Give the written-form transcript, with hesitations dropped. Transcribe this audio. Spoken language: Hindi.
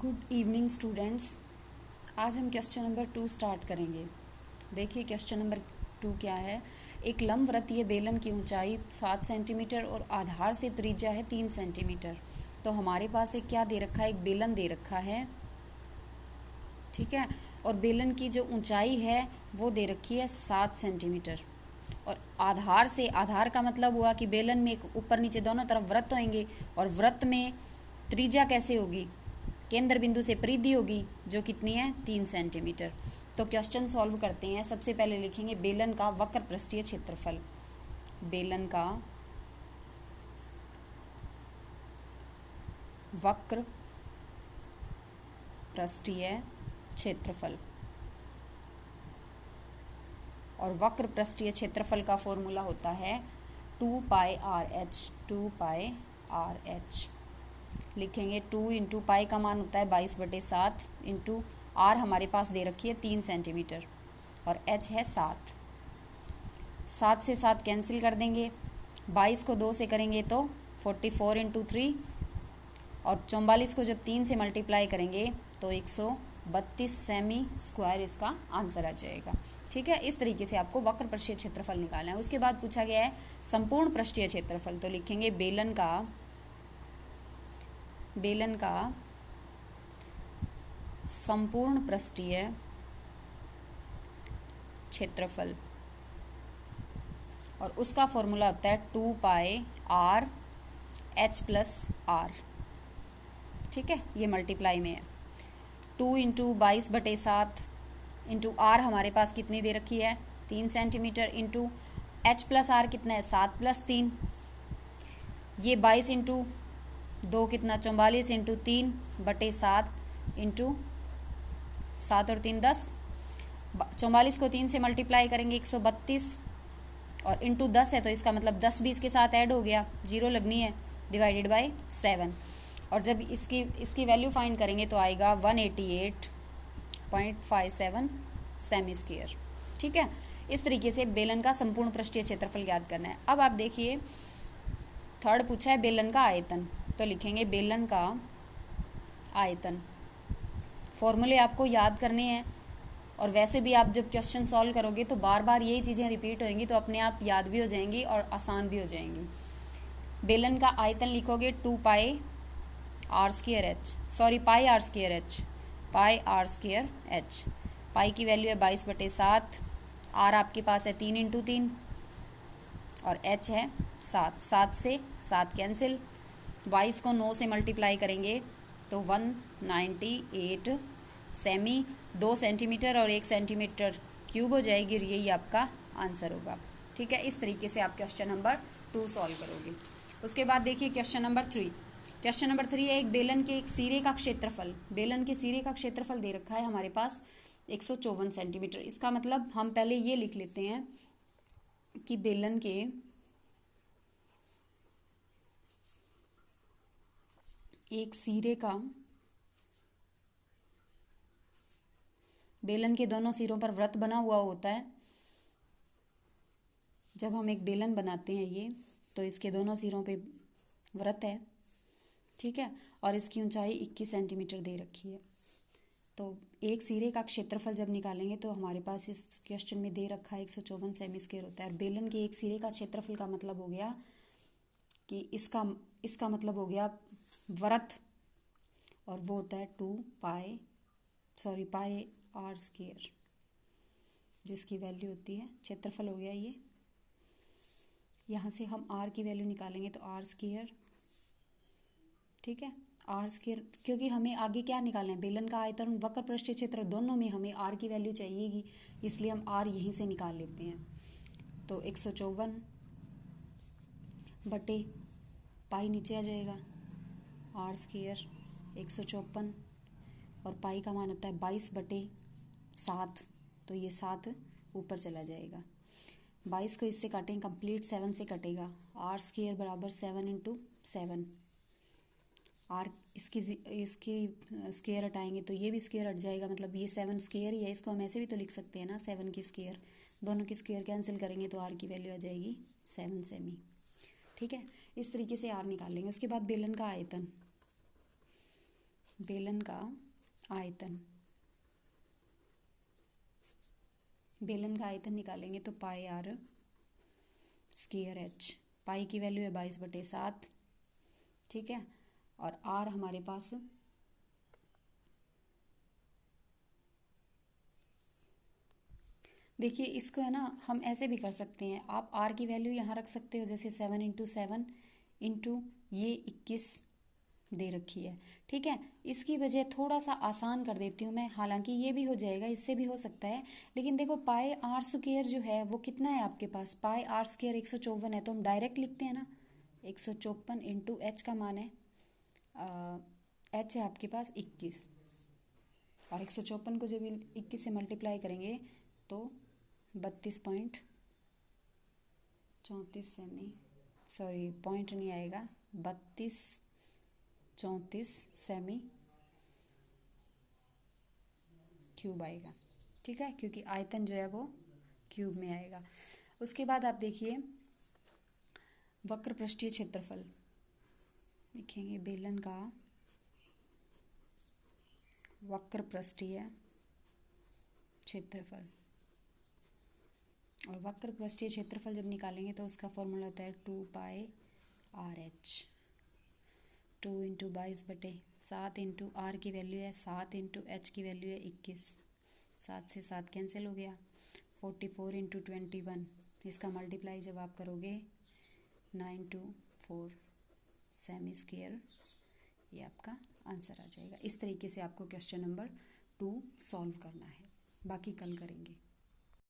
Good evening students. आज हम क्वेश्चन नंबर 2 स्टार्ट करेंगे। देखिए क्वेश्चन नंबर 2 क्या है। एक लंबवृत्तीय बेलन की ऊंचाई 7 सेंटीमीटर और आधार से त्रिज्या है 3 सेंटीमीटर। तो हमारे पास एक क्या दे रखा है, एक बेलन दे रखा है, ठीक है। और बेलन की जो ऊंचाई है वो दे रखी है 7 सेंटीमीटर। और आधार से, आधार का मतलब हुआ कि बेलन में ऊपर नीचे दोनों तरफ वृत्त होंगे और वृत्त में त्रिज्या कैसे होगी, केंद्र बिंदु से परिधि होगी जो कितनी है 3 सेंटीमीटर। तो क्वेश्चन सॉल्व करते हैं। सबसे पहले लिखेंगे बेलन का वक्र पृष्ठीय क्षेत्रफल। बेलन का वक्र पृष्ठीय क्षेत्रफल। और वक्र पृष्ठीय क्षेत्रफल का फॉर्मूला होता है 2πr/h। 2πr/h लिखेंगे। 2 इंटू पाई का मान होता है 22/7 इंटू आर हमारे पास दे रखी है 3 सेंटीमीटर और h है 7। 7 से 7 कैंसिल कर देंगे। 22 को 2 से करेंगे तो 44 इंटू 3 और 44 को जब 3 से मल्टीप्लाई करेंगे तो 132 सेमी स्क्वायर इसका आंसर आ जाएगा। ठीक है, इस तरीके से आपको वक्र पृष्ठीय क्षेत्रफल निकालना है। उसके बाद पूछा गया है संपूर्ण पृष्ठीय क्षेत्रफल। तो लिखेंगे बेलन का संपूर्ण पृष्ठीय क्षेत्रफल और उसका फॉर्मूला होता है 2πr/h+r। ठीक है, ये मल्टीप्लाई में है। 2 इंटू 22/7 इंटू आर हमारे पास कितनी दे रखी है 3 सेंटीमीटर इंटू h+r कितना है 7 + 3। ये 22 इंटू 2 कितना 44 इंटू 3/7 इंटू 7 और 3 10। 44 को 3 से मल्टीप्लाई करेंगे 132 और इंटू 10 है तो इसका मतलब 10 भी इसके साथ ऐड हो गया, 0 लगनी है, डिवाइडेड बाय 7। और जब इसकी वैल्यू फाइंड करेंगे तो आएगा 188.57 सेमी स्क्वायर। ठीक है, इस तरीके से बेलन का संपूर्ण पृष्ठीय क्षेत्रफल याद करना है। अब आप देखिए थर्ड पूछा है बेलन का आयतन। तो लिखेंगे बेलन का आयतन। फॉर्मूले आपको याद करने हैं और वैसे भी आप जब क्वेश्चन सॉल्व करोगे तो बार बार यही चीज़ें रिपीट होंगी तो अपने आप याद भी हो जाएंगी और आसान भी हो जाएंगी। बेलन का आयतन लिखोगे 2πr²h, सॉरी πr²h, πr²h। पाई की वैल्यू है 22/7, आर आपके पास है 3 इंटू 3 और h है 7। 7 से 7 कैंसिल। 22 को 9 से मल्टीप्लाई करेंगे तो 198 सेमी, 2 सेंटीमीटर और 1 सेंटीमीटर क्यूब हो जाएगी और यही आपका आंसर होगा। ठीक है, इस तरीके से आप क्वेश्चन नंबर 2 सॉल्व करोगे। उसके बाद देखिए क्वेश्चन नंबर 3। क्वेश्चन नंबर 3 है एक बेलन के एक सिरे का क्षेत्रफल। बेलन के सिरे का क्षेत्रफल दे रखा है हमारे पास 154 सेंटीमीटर। इसका मतलब हम पहले ये लिख लेते हैं कि बेलन के एक सिरे का, बेलन के दोनों सिरों पर वृत्त बना हुआ होता है। जब हम एक बेलन बनाते हैं ये तो इसके दोनों सिरों पे वृत्त है, ठीक है, और इसकी ऊंचाई 21 सेंटीमीटर दे रखी है। तो एक सिरे का क्षेत्रफल जब निकालेंगे तो हमारे पास इस क्वेश्चन में दे रखा है 154 सेमी स्क्वायर होता है। और बेलन के एक सिरे का क्षेत्रफल का मतलब हो गया कि इसका मतलब हो गया वृत्त, और वो होता है 2πr², जिसकी वैल्यू होती है, क्षेत्रफल हो गया ये। यहाँ से हम r की वैल्यू निकालेंगे तो r², ठीक है, r², क्योंकि हमें आगे क्या निकालना है, बेलन का आयतन और वक्र पृष्ठीय क्षेत्र दोनों में हमें r की वैल्यू चाहिएगी, इसलिए हम r यहीं से निकाल लेते हैं। तो 154 बटे पाई नीचे आ जाएगा, r² 154 और पाई का मान होता है 22/7, तो ये 7 ऊपर चला जाएगा। 22 को इससे काटें कंप्लीट 7 से कटेगा, r² बराबर 7 इंटू 7। आर इसकी स्क्वायर हटाएंगे तो ये भी स्क्वायर हट जाएगा, मतलब ये 7 स्क्वायर ही है। इसको हम ऐसे भी तो लिख सकते हैं ना, 7 की स्क्वायर, दोनों की स्क्वायर कैंसिल करेंगे तो आर की वैल्यू आ जाएगी 7 सेमी। ठीक है, इस तरीके से आर निकाल लेंगे। उसके बाद बेलन का आयतन, बेलन का आयतन, बेलन का आयतन निकालेंगे तो पाई आर स्क्वायर एच। पाई की वैल्यू है 22/7, ठीक है। और आर हमारे पास देखिए, इसको है ना हम ऐसे भी कर सकते हैं, आप आर की वैल्यू यहाँ रख सकते हो, जैसे 7 × 7 इंटू ये 21 दे रखी है, ठीक है। इसकी वजह थोड़ा सा आसान कर देती हूँ मैं, हालांकि ये भी हो जाएगा, इससे भी हो सकता है, लेकिन देखो पाई आर स्क्वायर जो है वो कितना है आपके पास, पाई आर स्क्वायर 154 है, तो हम डायरेक्ट लिखते हैं ना, 154 इंटू एच का मान है एच है आपके पास 21, और 154 को जब 21 से मल्टीप्लाई करेंगे तो 32.34 सेमी, सॉरी पॉइंट नहीं आएगा, 32.34 सेमी क्यूब आएगा, ठीक है, क्योंकि आयतन जो है वो क्यूब में आएगा। उसके बाद आप देखिए वक्र पृष्ठीय क्षेत्रफल, लिखेंगे बेलन का वक्र पृष्ठीय क्षेत्रफल, और वक्र पृष्ठीय क्षेत्रफल जब निकालेंगे तो उसका फॉर्मूला होता है 2πRh, 2 इंटू 22/7 इंटू आर की वैल्यू है 7 इंटू एच की वैल्यू है 21, 7 से 7 कैंसिल हो गया, 44 इंटू 21, इसका मल्टीप्लाई जब आप करोगे 924 सेमी स्क्वायर, ये आपका आंसर आ जाएगा। इस तरीके से आपको क्वेश्चन नंबर 2 सॉल्व करना है, बाकी कल करेंगे।